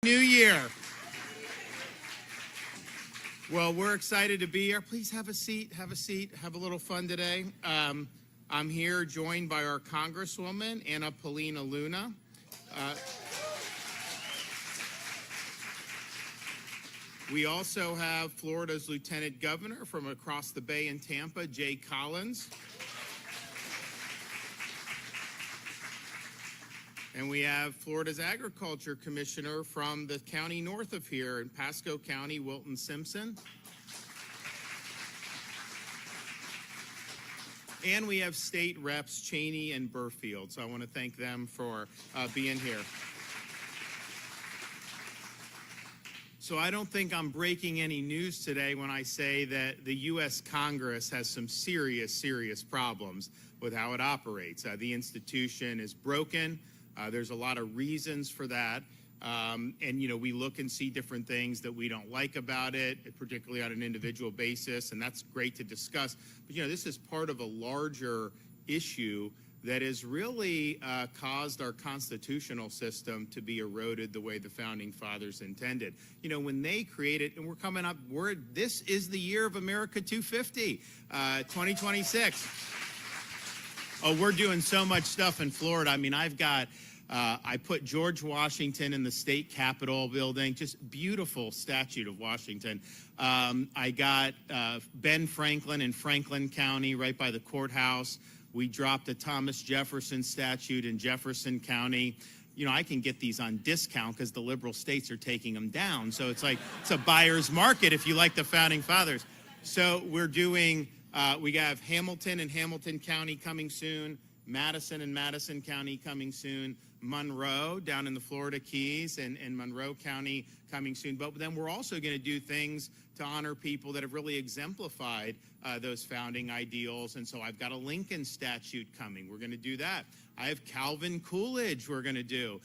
New Year. Well, we're excited to be here. Please have a seat, have a little fun today. I'm here joined by our Congresswoman, Anna Paulina Luna. We also have Florida's Lieutenant Governor from across the bay in Tampa, Jay Collins. And we have Florida's Agriculture Commissioner from the county north of here in Pasco County, Wilton Simpson. And we have State Reps Cheney and Burfield. So I want to thank them for being here. So I don't think I'm breaking any news today when I say that the U.S. Congress has some serious problems with how it operates. The institution is broken. There's a lot of reasons for that. And, you know, we look and see different things that we don't like about it, particularly on an individual basis, and that's great to discuss. But, you know, this is part of a larger issue that has really caused our constitutional system to be eroded the way the Founding Fathers intended. You know, when they created, and we're coming up, this is the year of America 250, 2026. Oh, we're doing so much stuff in Florida. I mean, I put George Washington in the state capitol building, just beautiful statue of Washington. I got Ben Franklin in Franklin County, right by the courthouse. We dropped a Thomas Jefferson statue in Jefferson County. You know, I can get these on discount because the liberal states are taking them down. So it's like, it's a buyer's market if you like the Founding Fathers. So we're doing, we have Hamilton and Hamilton County coming soon, Madison and Madison County coming soon, Monroe down in the Florida Keys and Monroe County coming soon. But then we're also going to do things to honor people that have really exemplified those founding ideals. And so I've got a Lincoln statue coming. We're going to do that. I have Calvin Coolidge we're going to do,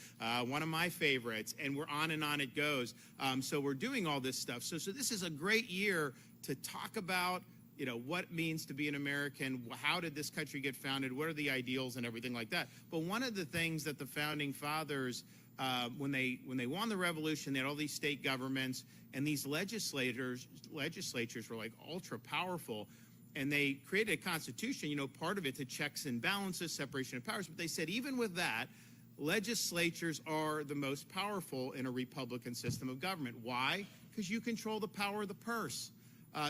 one of my favorites. And we're on and on it goes. So we're doing all this stuff. So this is a great year to talk about, you know, what it means to be an American, how did this country get founded, what are the ideals and everything like that. But one of the things that the Founding Fathers, when they won the revolution, they had all these state governments, and these legislatures were like ultra powerful, and they created a constitution, you know, part of it to checks and balances, separation of powers. But they said even with that, legislatures are the most powerful in a Republican system of government. Why? Because you control the power of the purse.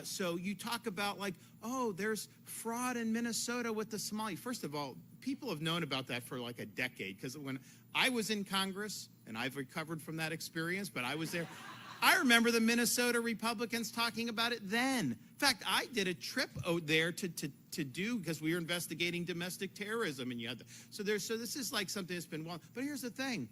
So you talk about like, oh, there's fraud in Minnesota with the Somali. First of all, people have known about that for like a decade, because when I was in Congress, and I've recovered from that experience, but I was there, I remember the Minnesota Republicans talking about it then. In fact, I did a trip out there to do, because we were investigating domestic terrorism, and you had to, so this is like something that's been, but here's the thing.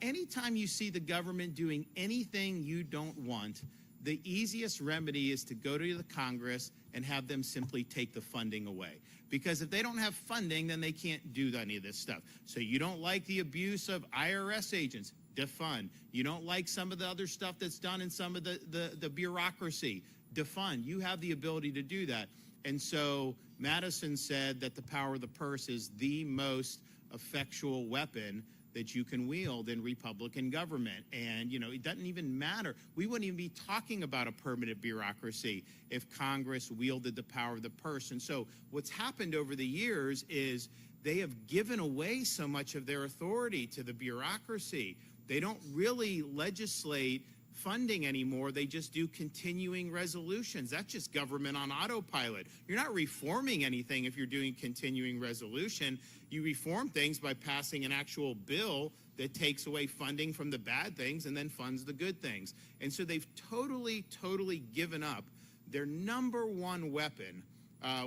Anytime you see the government doing anything you don't want, the easiest remedy is to go to the Congress and have them simply take the funding away. Because if they don't have funding, then they can't do any of this stuff. So you don't like the abuse of IRS agents, defund. You don't like some of the other stuff that's done in some of the bureaucracy, defund. You have the ability to do that. And so Madison said that the power of the purse is the most effectual weapon that you can wield in Republican government. And, you know, it doesn't even matter. We wouldn't even be talking about a permanent bureaucracy if Congress wielded the power of the purse. And so what's happened over the years is they have given away so much of their authority to the bureaucracy. They don't really legislate funding anymore. They just do continuing resolutions. That's just government on autopilot. You're not reforming anything if you're doing continuing resolution. You reform things by passing an actual bill that takes away funding from the bad things and then funds the good things. And so they've totally given up their number one weapon,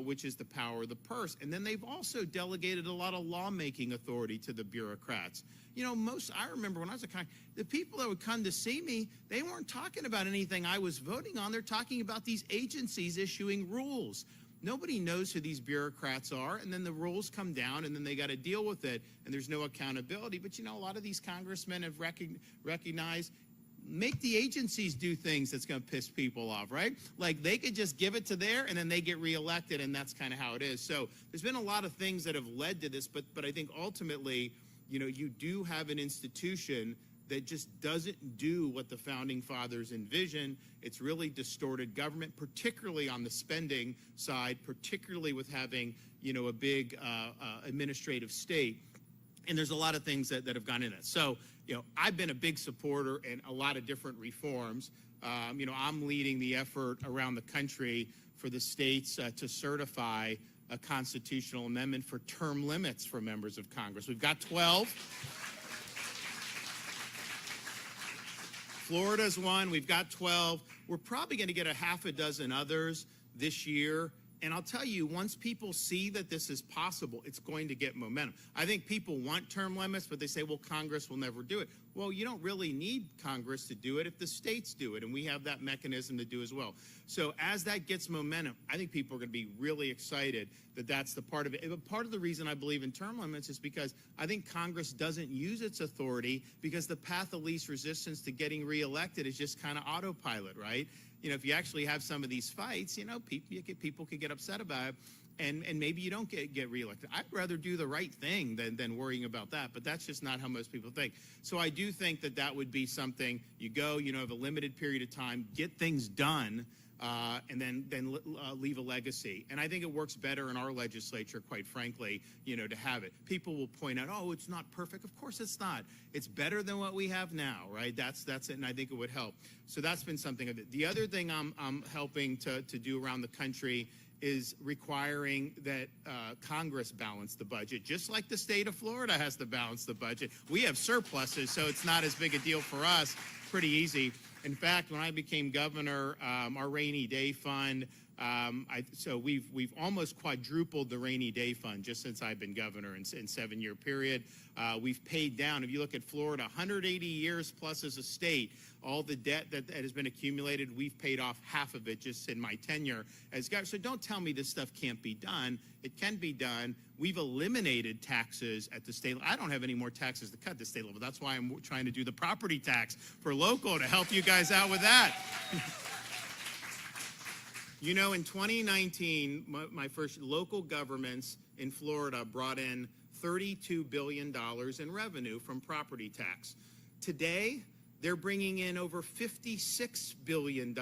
which is the power of the purse. And then they've also delegated a lot of lawmaking authority to the bureaucrats. You know, I remember when I was a Congress, the people that would come to see me, they weren't talking about anything I was voting on. They're talking about these agencies issuing rules. Nobody knows who these bureaucrats are, and then the rules come down, and then they got to deal with it, and there's no accountability. But, you know, a lot of these congressmen have recognized, make the agencies do things that's going to piss people off, right? Like they could just give it to there, and then they get reelected, and that's kind of how it is. So there's been a lot of things that have led to this, but I think ultimately, you know, you do have an institution that just doesn't do what the Founding Fathers envisioned. It's really distorted government, particularly on the spending side, particularly with having, a big administrative state. And there's a lot of things that have gone in that. So, I've been a big supporter in a lot of different reforms. I'm leading the effort around the country for the states to certify a constitutional amendment for term limits for members of Congress. We've got 12. Florida's one. We've got 12. We're probably going to get a half a dozen others this year. And I'll tell you, once people see that this is possible, it's going to get momentum. I think people want term limits, but they say, well, Congress will never do it. Well, you don't really need Congress to do it if the states do it, and we have that mechanism to do as well. So as that gets momentum, I think people are going to be really excited that that's the part of it. But part of the reason I believe in term limits is because I think Congress doesn't use its authority because the path of least resistance to getting reelected is just kind of autopilot, right? If you actually have some of these fights, people could get upset about it, and maybe you don't get reelected. I'd rather do the right thing than worrying about that, but that's just not how most people think. So I do think that would be something you go, have a limited period of time, get things done, and then leave a legacy. And I think it works better in our legislature, quite frankly, to have it. People will point out, oh, it's not perfect. Of course it's not. It's better than what we have now, right? That's it, and I think it would help. So that's been something of it. The other thing I'm helping to do around the country is requiring that Congress balance the budget, just like the state of Florida has to balance the budget. We have surpluses, so it's not as big a deal for us. Pretty easy. In fact, when I became governor, our rainy day fund, so we've almost quadrupled the rainy day fund just since I've been governor in 7-year period. We've paid down, if you look at Florida, 180 years plus as a state, all the debt that has been accumulated, we've paid off half of it just in my tenure as governor. So don't tell me this stuff can't be done. It can be done. We've eliminated taxes at the state level. I don't have any more taxes to cut at the state level. That's why I'm trying to do the property tax for local to help you guys out with that. In 2019, my first local governments in Florida brought in $32 billion in revenue from property tax. Today, they're bringing in over $56 billion.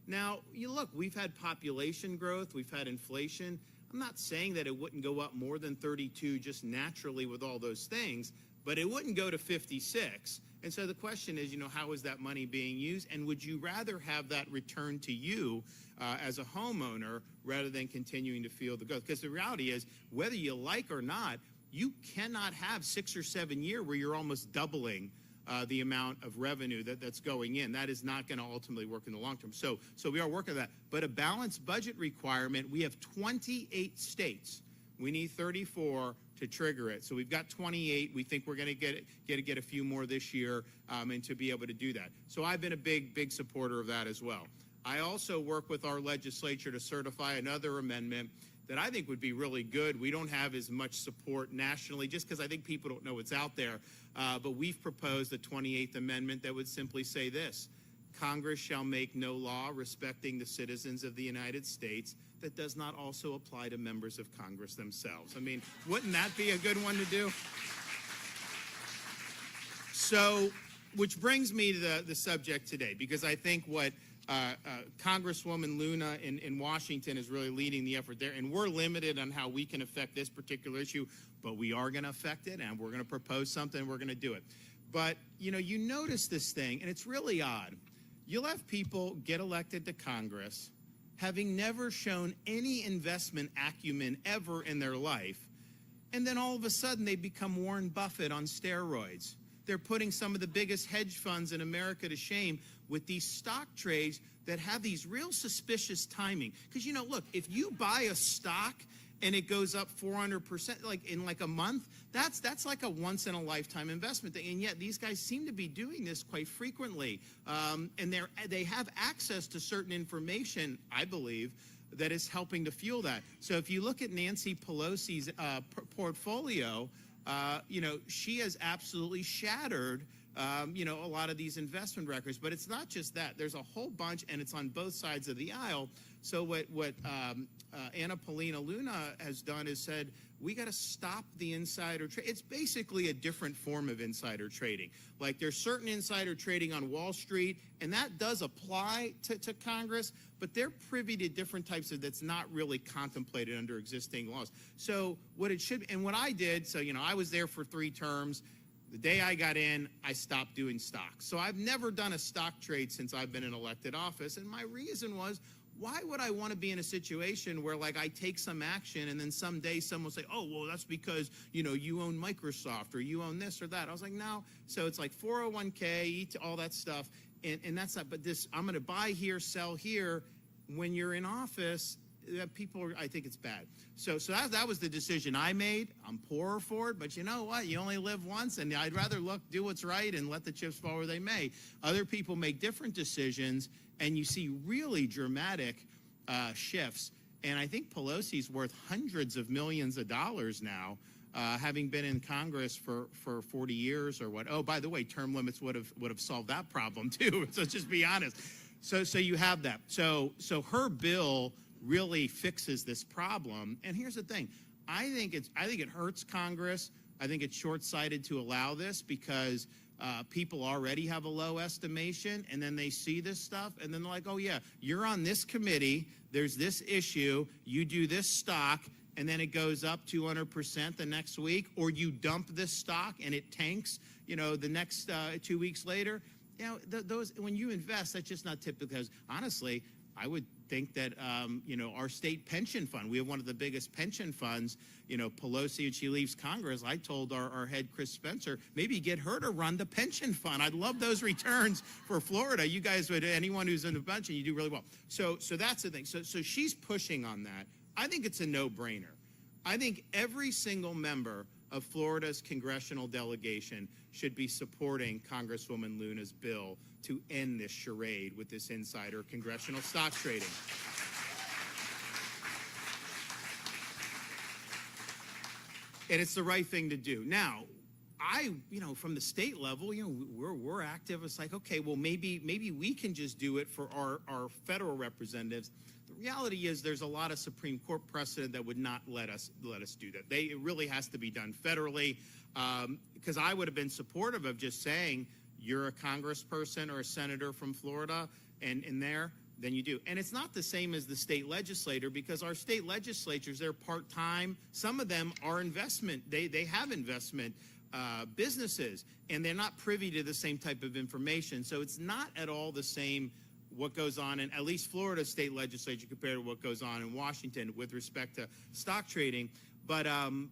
Now, look, we've had population growth, we've had inflation. I'm not saying that it wouldn't go up more than 32 just naturally with all those things, but it wouldn't go to 56. And so the question is, how is that money being used? And would you rather have that returned to you as a homeowner rather than continuing to feel the growth? Because the reality is, whether you like or not, you cannot have 6 or 7 years where you're almost doubling the amount of revenue that's going in. That is not going to ultimately work in the long term. So we are working on that. But a balanced budget requirement, we have 28 states. We need 34 to trigger it. So we've got 28. We think we're going to get a few more this year and to be able to do that. So I've been a big supporter of that as well. I also work with our legislature to certify another amendment that I think would be really good. We don't have as much support nationally just because I think people don't know what's out there. But we've proposed the 28th Amendment that would simply say this: Congress shall make no law respecting the citizens of the United States that does not also apply to members of Congress themselves. I mean, wouldn't that be a good one to do? So, which brings me to the subject today, because I think what Congresswoman Luna in Washington is really leading the effort there, and we're limited on how we can affect this particular issue, but we are going to affect it, and we're going to propose something, and we're going to do it. But, you notice this thing, and it's really odd. You'll have people get elected to Congress having never shown any investment acumen ever in their life, and then all of a sudden they become Warren Buffett on steroids. They're putting some of the biggest hedge funds in America to shame with these stock trades that have these real suspicious timing. Because, look, if you buy a stock and it goes up 400% in a month, that's like a once-in-a-lifetime investment thing. And yet these guys seem to be doing this quite frequently. And they have access to certain information, I believe, that is helping to fuel that. So if you look at Nancy Pelosi's portfolio, she has absolutely shattered a lot of these investment records. But it's not just that. There's a whole bunch, and it's on both sides of the aisle. So what Anna Paulina Luna has done is said, we got to stop the insider trade. It's basically a different form of insider trading. Like there's certain insider trading on Wall Street, and that does apply to Congress, but they're privy to different types of that's not really contemplated under existing laws. So what it should, and what I did, so, you know, I was there for 3 terms. The day I got in, I stopped doing stocks. So I've never done a stock trade since I've been in elected office, and my reason was, why would I want to be in a situation where, like, I take some action and then someday someone will say, oh, well, that's because, you know, you own Microsoft or you own this or that. I was like, no. So it's like 401k, all that stuff, and that's not, but this, I'm going to buy here, sell here. When you're in office, people, I think it's bad. So that was the decision I made. I'm poorer for it, but you know what? You only live once, and I'd rather do what's right and let the chips fall where they may. Other people make different decisions, and you see really dramatic shifts. And I think Pelosi's worth hundreds of millions of dollars now, having been in Congress for 40 years or what. Oh, by the way, term limits would have solved that problem too. So just be honest. So you have that. So her bill really fixes this problem. And here's the thing. I think it hurts Congress. I think it's short-sighted to allow this because people already have a low estimation, and then they see this stuff, and then they're like, oh, yeah, you're on this committee, there's this issue, you do this stock, and then it goes up 200% the next week, or you dump this stock and it tanks, you know, the next 2 weeks later. You know, those, when you invest, that's just not typical, because honestly, I would think that, you know, our state pension fund, we have one of the biggest pension funds. You know, Pelosi, when she leaves Congress, I told our head, Chris Spencer, maybe get her to run the pension fund. I'd love those returns for Florida. You guys would, anyone who's in the pension, you do really well. So that's the thing. So she's pushing on that. I think it's a no-brainer. I think every single member of Florida's congressional delegation should be supporting Congresswoman Luna's bill to end this charade with this insider congressional stock trading. And it's the right thing to do. Now, you know, from the state level, you know, we're active. It's like, okay, well, maybe we can just do it for our federal representatives. The reality is there's a lot of Supreme Court precedent that would not let us do that. It really has to be done federally, because I would have been supportive of just saying, you're a congressperson or a senator from Florida, and there, then you do. And it's not the same as the state legislator, because our state legislatures, they're part-time. Some of them are investment. They have investment businesses, and they're not privy to the same type of information. So it's not at all the same what goes on in at least Florida state legislature compared to what goes on in Washington with respect to stock trading. But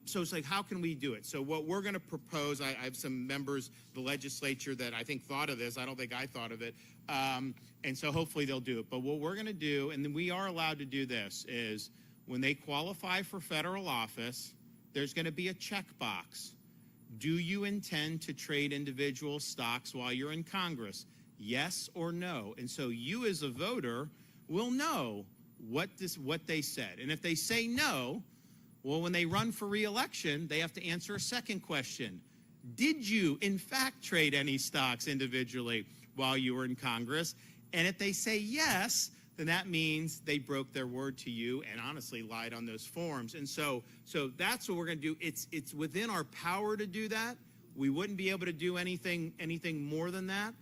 so it's like, how can we do it? So what we're going to propose, I have some members of the legislature that I think thought of this. I don't think I thought of it. And so hopefully they'll do it. But what we're going to do, and then we are allowed to do this, is when they qualify for federal office, there's going to be a checkbox. Do you intend to trade individual stocks while you're in Congress? Yes or no? And so you as a voter will know what they said. And if they say no, well, when they run for re-election, they have to answer a second question. Did you, in fact, trade any stocks individually while you were in Congress? And if they say yes, then that means they broke their word to you and honestly lied on those forms. And so that's what we're going to do. It's within our power to do that. We wouldn't be able to do anything more than that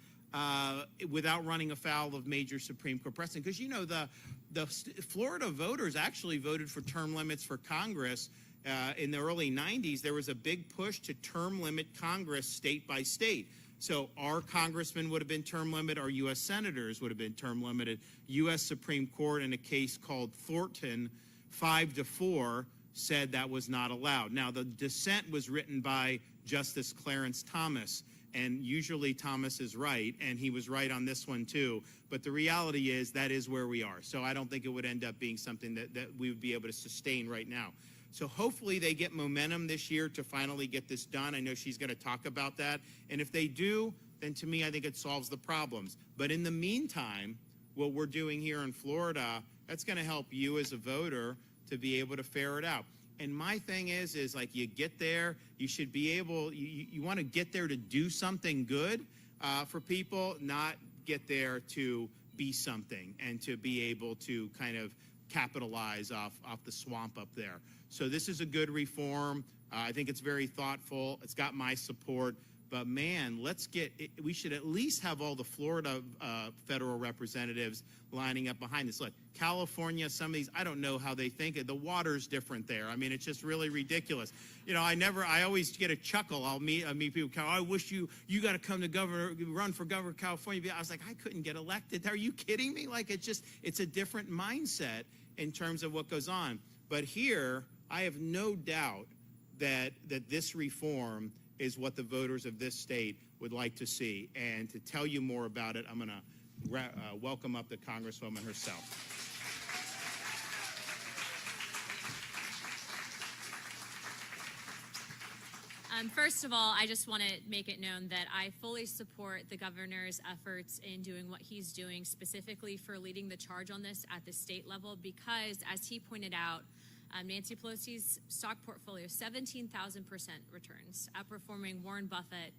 without running afoul of major Supreme Court precedent. Because, you know, the Florida voters actually voted for term limits for Congress in the early 90s. There was a big push to term limit Congress state by state. So our congressmen would have been term limited, our U.S. senators would have been term limited. U.S. Supreme Court in a case called Thornton, 5-4, said that was not allowed. Now, the dissent was written by Justice Clarence Thomas, and usually Thomas is right, and he was right on this one too. But the reality is that is where we are. So I don't think it would end up being something that we would be able to sustain right now. So hopefully they get momentum this year to finally get this done. I know she's going to talk about that. And if they do, then to me, I think it solves the problems. But in the meantime, what we're doing here in Florida, that's going to help you as a voter to be able to ferret out. And my thing is like you get there, you should be able, you want to get there to do something good for people, not get there to be something and to be able to kind of capitalize off the swamp up there. So this is a good reform. I think it's very thoughtful. It's got my support. But man, we should at least have all the Florida federal representatives lining up behind this. Look, California, some of these, I don't know how they think it. The water's different there. I mean, it's just really ridiculous. You know, I always get a chuckle. I'll meet people, I wish you got to come to run for governor of California. I was like, I couldn't get elected. Are you kidding me? Like, it's a different mindset in terms of what goes on. But here, I have no doubt that this reform is what the voters of this state would like to see. And to tell you more about it, I'm going to welcome up the Congresswoman herself. First of all, I just want to make it known that I fully support the governor's efforts in doing what he's doing, specifically for leading the charge on this at the state level, because, as he pointed out, Nancy Pelosi's stock portfolio, 17,000% returns, outperforming Warren Buffett.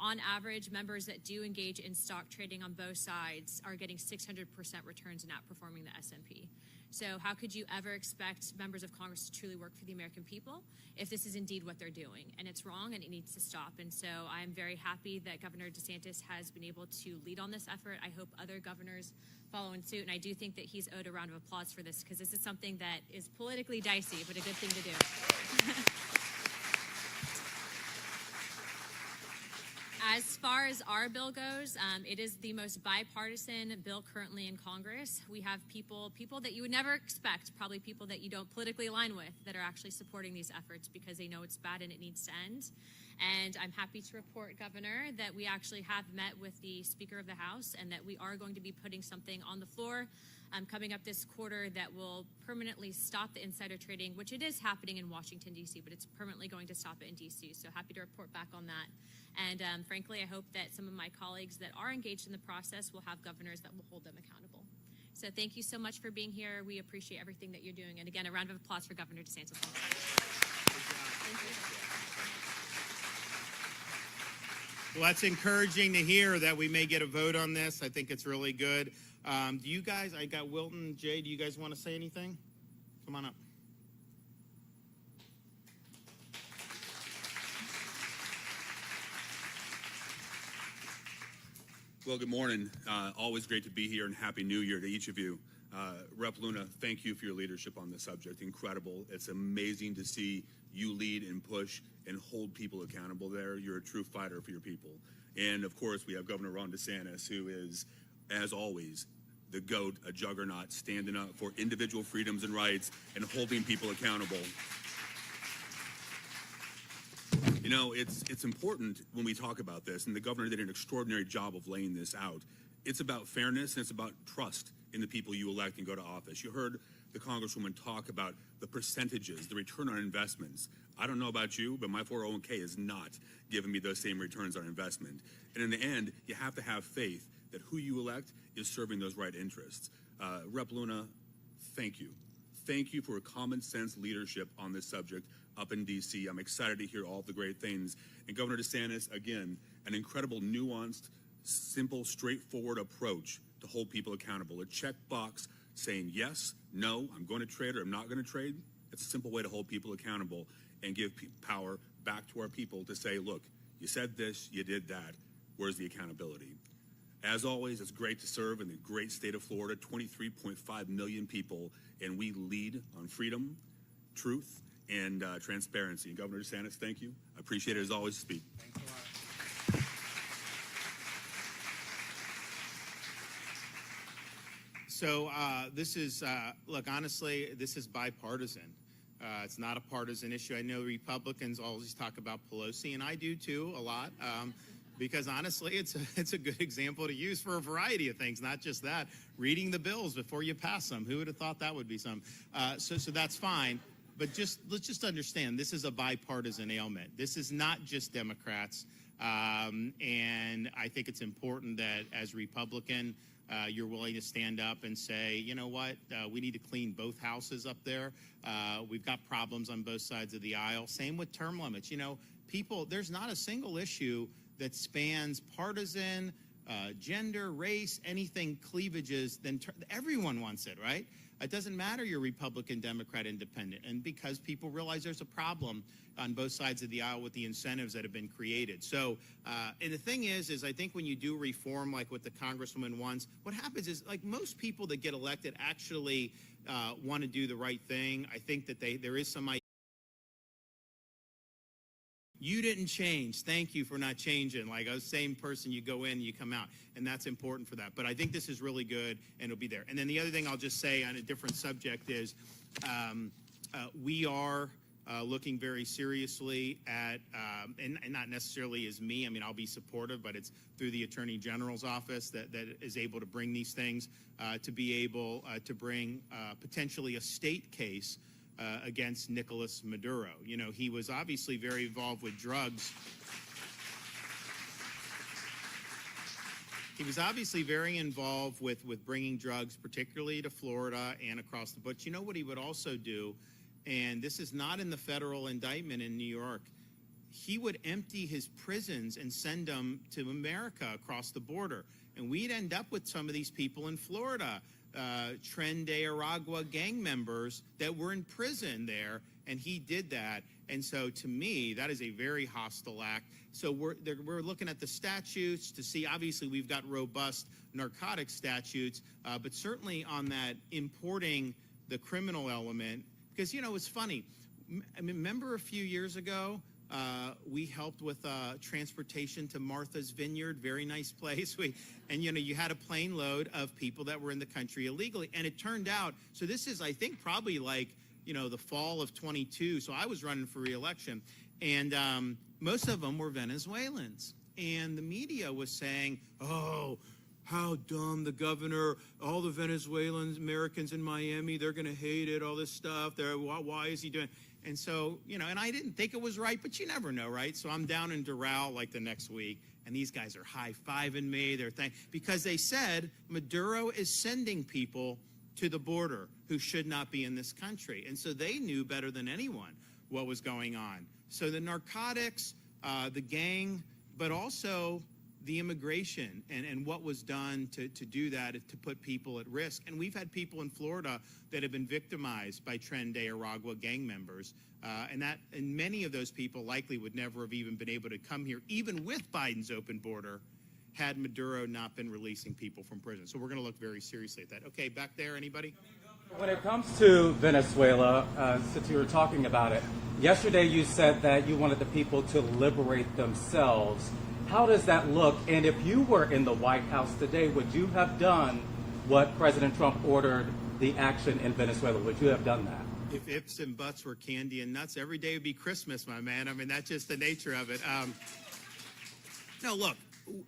On average, members that do engage in stock trading on both sides are getting 600% returns and outperforming the S&P. So how could you ever expect members of Congress to truly work for the American people if this is indeed what they're doing? And it's wrong, and it needs to stop. And so I'm very happy that Governor DeSantis has been able to lead on this effort. I hope other governors follow in suit, and I do think that he's owed a round of applause for this, because this is something that is politically dicey, but a good thing to do. As far as our bill goes, it is the most bipartisan bill currently in Congress. We have people that you would never expect, probably people that you don't politically align with, that are actually supporting these efforts because they know it's bad and it needs to end. And I'm happy to report, Governor, that we actually have met with the Speaker of the House and that we are going to be putting something on the floor coming up this quarter that will permanently stop the insider trading, which it is happening in Washington, D.C., but it's permanently going to stop it in D.C., so happy to report back on that. And frankly, I hope that some of my colleagues that are engaged in the process will have governors that will hold them accountable. So thank you so much for being here. We appreciate everything that you're doing. And again, a round of applause for Governor DeSantis. Thank you. Well, that's encouraging to hear that we may get a vote on this. I think it's really good. Do you guys, I got Wilton, Jay, do you guys want to say anything? Come on up. Well, good morning. Always great to be here, and Happy New Year to each of you. Rep. Luna, thank you for your leadership on this subject. Incredible. It's amazing to see you lead and push and hold people accountable there. You're a true fighter for your people. And, of course, we have Governor Ron DeSantis, who is, as always, the GOAT, a juggernaut, standing up for individual freedoms and rights and holding people accountable. You know, it's important when we talk about this, and the governor did an extraordinary job of laying this out. It's about fairness, and it's about trust in the people you elect and go to office. You heard the Congresswoman talk about the percentages, the return on investments. I don't know about you, but my 401k is not giving me those same returns on investment. And in the end, you have to have faith that who you elect is serving those right interests. Rep. Luna, thank you. Thank you for common sense leadership on this subject up in D.C. I'm excited to hear all the great things. And Governor DeSantis, again, an incredible, nuanced, simple, straightforward approach to hold people accountable. A checkbox saying yes, no, I'm going to trade or I'm not going to trade. It's a simple way to hold people accountable and give power back to our people to say, look, you said this, you did that. Where's the accountability? As always, it's great to serve in the great state of Florida, 23.5 million people, and we lead on freedom, truth, and transparency. And Governor DeSantis, thank you. I appreciate it as always to speak. Thanks a lot. So this is, look, honestly, this is bipartisan. It's not a partisan issue. I know Republicans always talk about Pelosi, and I do too a lot. Because honestly, it's a good example to use for a variety of things, not just that. Reading the bills before you pass them. Who would have thought that would be some? So that's fine. But let's just understand, this is a bipartisan ailment. This is not just Democrats. And I think it's important that as Republican, you're willing to stand up and say, you know what, we need to clean both houses up there. We've got problems on both sides of the aisle. Same with term limits. You know, people, there's not a single issue that spans partisan, gender, race, anything, cleavages, then everyone wants it, right? It doesn't matter you're Republican, Democrat, Independent, and because people realize there's a problem on both sides of the aisle with the incentives that have been created. So, and the thing is I think when you do reform like what the Congresswoman wants, what happens is, like, most people that get elected actually want to do the right thing. I think that there is some idea. You didn't change. Thank you for not changing. Like, the same person, you go in, you come out, and that's important for that. But I think this is really good, and it'll be there. And then the other thing I'll just say on a different subject is we are looking very seriously at, and not necessarily as me, I mean, I'll be supportive, but it's through the Attorney General's office that is able to bring these things, to be able to bring potentially a state case against Nicolas Maduro. You know, he was obviously very involved with drugs. He was obviously very involved with bringing drugs, particularly to Florida and across the. But you know what he would also do, and this is not in the federal indictment in New York, he would empty his prisons and send them to America across the border. And we'd end up with some of these people in Florida, Tren de Aragua gang members that were in prison there, and he did that. And so to me, that is a very hostile act. So we're looking at the statutes to see, obviously we've got robust narcotic statutes, but certainly on that importing the criminal element, because, you know, it's funny. I mean, remember a few years ago, we helped with transportation to Martha's Vineyard, very nice place. And, you know, you had a plane load of people that were in the country illegally. And it turned out, so this is, I think, probably like, you know, the fall of 22. So I was running for re-election. And most of them were Venezuelans. And the media was saying, oh, how dumb, the governor, all the Venezuelans, Americans in Miami, they're going to hate it, all this stuff. Why is he doing? And so, you know, and I didn't think it was right, but you never know, right? So I'm down in Doral like the next week, and these guys are high-fiving me. They're because they said Maduro is sending people to the border who should not be in this country. And so they knew better than anyone what was going on. So the narcotics, the gang, but also the immigration and what was done to do that, to put people at risk. And we've had people in Florida that have been victimized by Tren de Aragua gang members. And many of those people likely would never have even been able to come here, even with Biden's open border, had Maduro not been releasing people from prison. So we're going to look very seriously at that. Okay, back there, anybody? When it comes to Venezuela, since you were talking about it, yesterday you said that you wanted the people to liberate themselves. How does that look? And if you were in the White House today, would you have done what President Trump ordered, the action in Venezuela? Would you have done that? If ifs and buts were candy and nuts, every day would be Christmas, my man. I mean, that's just the nature of it. No, look,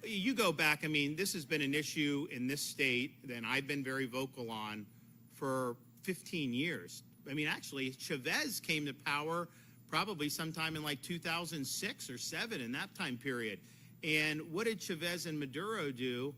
you go back. I mean, this has been an issue in this state that I've been very vocal on for 15 years. I mean, actually, Chavez came to power probably sometime in like 2006 or 7 in that time period. And what did Chavez and Maduro do?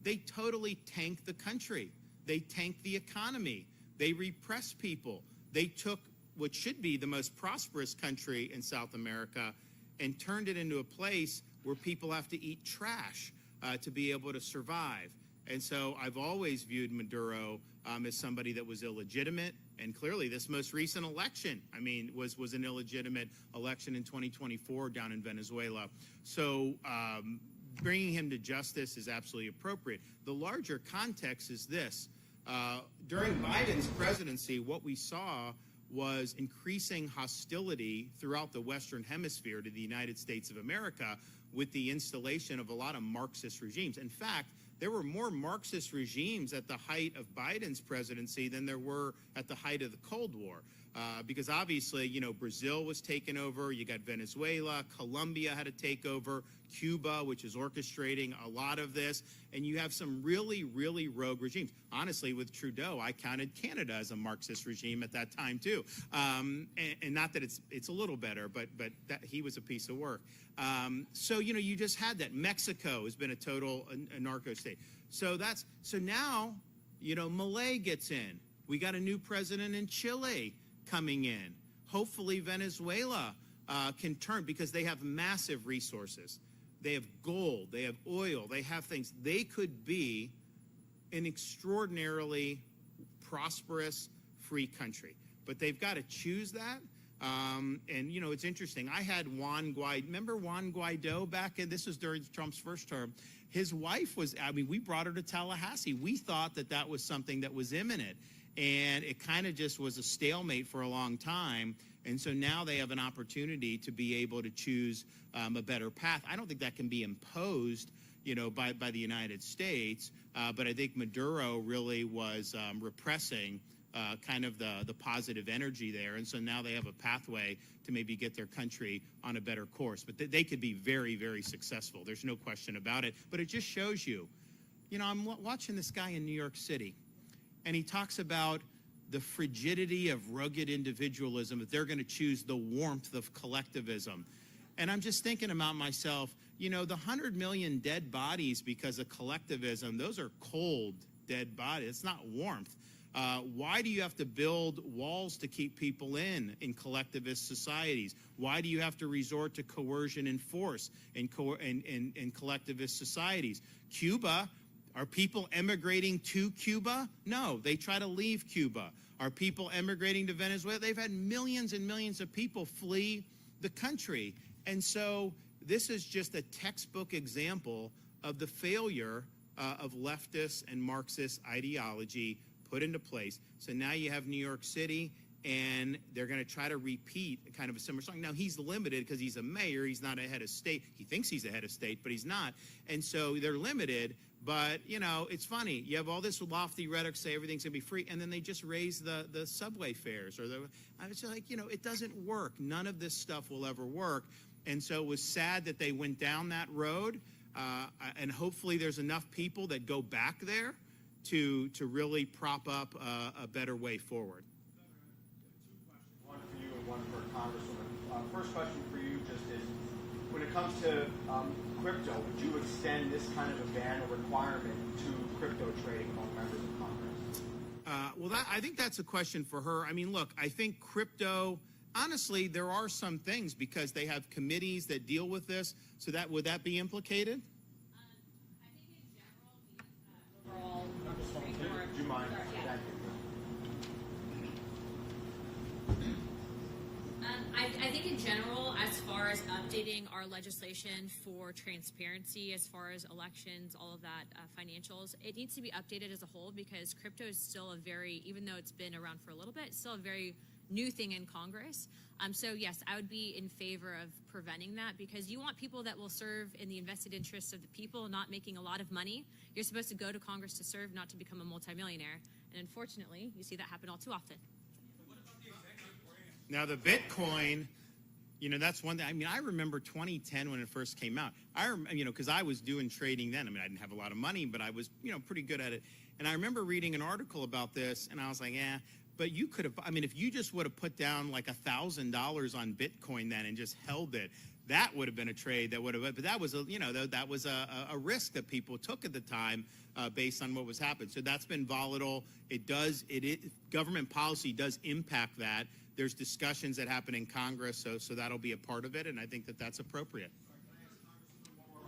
They totally tanked the country. They tanked the economy. They repressed people. They took what should be the most prosperous country in South America and turned it into a place where people have to eat trash to be able to survive. And so I've always viewed Maduro as somebody that was illegitimate. And clearly this most recent election, I mean, was an illegitimate election in 2024 down in Venezuela. So bringing him to justice is absolutely appropriate. The larger context is this. During Biden's presidency, what we saw was increasing hostility throughout the Western Hemisphere to the United States of America with the installation of a lot of Marxist regimes. In fact, there were more Marxist regimes at the height of Biden's presidency than there were at the height of the Cold War. Because obviously, you know, Brazil was taken over, you got Venezuela, Colombia had a takeover, Cuba, which is orchestrating a lot of this, and you have some really, really rogue regimes. Honestly, with Trudeau, I counted Canada as a Marxist regime at that time too. And not that it's a little better, but that he was a piece of work. So, you know, you just had that. Mexico has been a total narco state. So now, you know, Milei gets in. We got a new president in Chile coming in. Hopefully Venezuela can turn, because they have massive resources. They have gold, they have oil, they have things. They could be an extraordinarily prosperous, free country. But they've got to choose that. And, you know, it's interesting. I had remember Juan Guaido back in, this was during Trump's first term. His wife was, I mean, we brought her to Tallahassee. We thought that that was something that was imminent. And it kind of just was a stalemate for a long time. And so now they have an opportunity to be able to choose a better path. I don't think that can be imposed, you know, by the United States. But I think Maduro really was repressing kind of the positive energy there. And so now they have a pathway to maybe get their country on a better course. But they could be very, very successful. There's no question about it. But it just shows you, you know, I'm watching this guy in New York City, and he talks about the frigidity of rugged individualism, that they're going to choose the warmth of collectivism. And I'm just thinking about myself, you know, the 100 million dead bodies because of collectivism, those are cold dead bodies. It's not warmth. Why do you have to build walls to keep people in collectivist societies? Why do you have to resort to coercion and force in collectivist societies? Cuba, are people emigrating to Cuba? No, they try to leave Cuba. Are people emigrating to Venezuela? They've had millions and millions of people flee the country. And so this is just a textbook example of the failure of leftist and Marxist ideology put into place. So now you have New York City, and they're going to try to repeat kind of a similar song. Now, he's limited because he's a mayor. He's not a head of state. He thinks he's a head of state, but he's not. And so they're limited. But, you know, it's funny. You have all this lofty rhetoric, say everything's going to be free, and then they just raise the subway fares. I was like, you know, it doesn't work. None of this stuff will ever work. And so it was sad that they went down that road. And hopefully there's enough people that go back there to really prop up a better way forward. One for you and one for Congresswoman. First question for you just is, when it comes to crypto, would you extend this kind of a ban or requirement to crypto trading among members of Congress? Well, I think that's a question for her. I mean, look, I think crypto, honestly, there are some things because they have committees that deal with this. So would that be implicated? I think in general, the overall Do you mind? I think in general, as far as updating our legislation for transparency, as far as elections, all of that, financials, it needs to be updated as a whole because crypto is still a very, even though it's been around for a little bit, it's still a very new thing in Congress. So yes, I would be in favor of preventing that because you want people that will serve in the invested interests of the people, not making a lot of money. You're supposed to go to Congress to serve, not to become a multimillionaire. And unfortunately, you see that happen all too often. Now, the Bitcoin, you know, that's one thing. I mean, I remember 2010 when it first came out. You know, because I was doing trading then. I mean, I didn't have a lot of money, but I was, you know, pretty good at it. And I remember reading an article about this, and I was like, but you could have, I mean, if you just would have put down like $1,000 on Bitcoin then and just held it, that would have been a trade that would have, but that was a, you know, that was a risk that people took at the time based on what was happening. So that's been volatile. Government policy does impact that. There's discussions that happen in Congress, so that'll be a part of it, and I think that that's appropriate.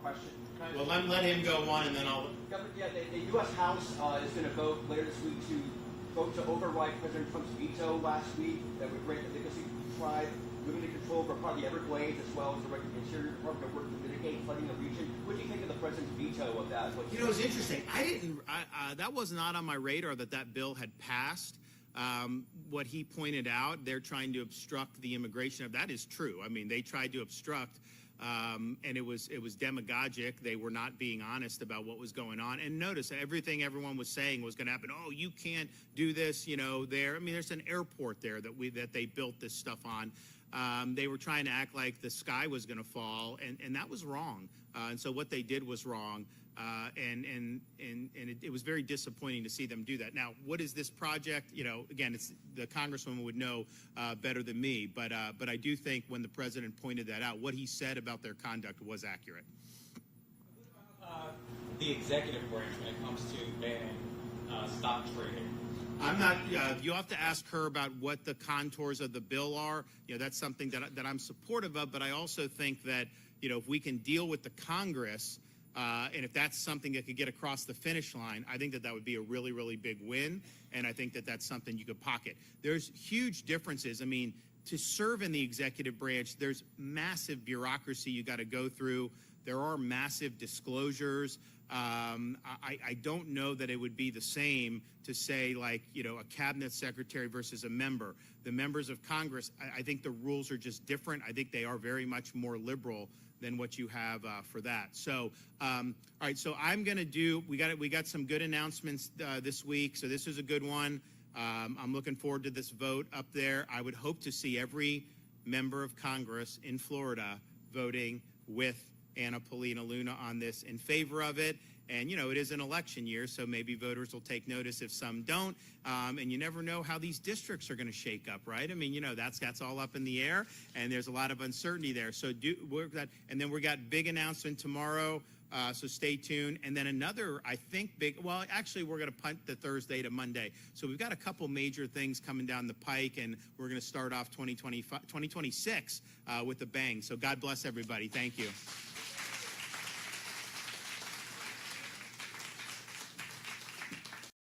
Question. Well, let him go one, and then I'll. Yeah, the U.S. House is going to vote later this week to override President Trump's veto last week that would grant the Legacy Tribe limited control over part of the Everglades as well as the Interior Department of work to mitigate flooding the region. What do you think of the president's veto of that? You know, it's interesting. That was not on my radar that bill had passed. What he pointed out, they're trying to obstruct the immigration. That is true. I mean, they tried to obstruct, and it was demagogic. They were not being honest about what was going on. And notice everything everyone was saying was going to happen. Oh, you can't do this, you know, there. I mean, there's an airport there that they built this stuff on. They were trying to act like the sky was going to fall, and that was wrong. And so what they did was wrong. And it was very disappointing to see them do that. Now, what is this project? You know, again, it's the congresswoman would know better than me, but I do think when the president pointed that out, what he said about their conduct was accurate. The executive branch when it comes to banning stock trading. I'm not. You have to ask her about what the contours of the bill are. You know, that's something that I'm supportive of. But I also think that, you know, if we can deal with the Congress, And if that's something that could get across the finish line, I think that that would be a really, really big win. And I think that that's something you could pocket. There's huge differences. I mean, to serve in the executive branch, there's massive bureaucracy you got to go through. There are massive disclosures. I don't know that it would be the same to say, like, you know, a cabinet secretary versus a member. The members of Congress, I think the rules are just different. I think they are very much more liberal than what you have for that. So, all right. So I'm going to do. We got some good announcements this week. So this is a good one. I'm looking forward to this vote up there. I would hope to see every member of Congress in Florida voting with Anna Paulina Luna on this in favor of it. And, you know, it is an election year, so maybe voters will take notice if some don't. And you never know how these districts are going to shake up, right? I mean, you know, that's all up in the air, and there's a lot of uncertainty there. So and then we got big announcement tomorrow, so stay tuned. And then another, I think, well, actually, we're going to punt the Thursday to Monday. So we've got a couple major things coming down the pike, and we're going to start off 2026 with a bang. So God bless everybody. Thank you.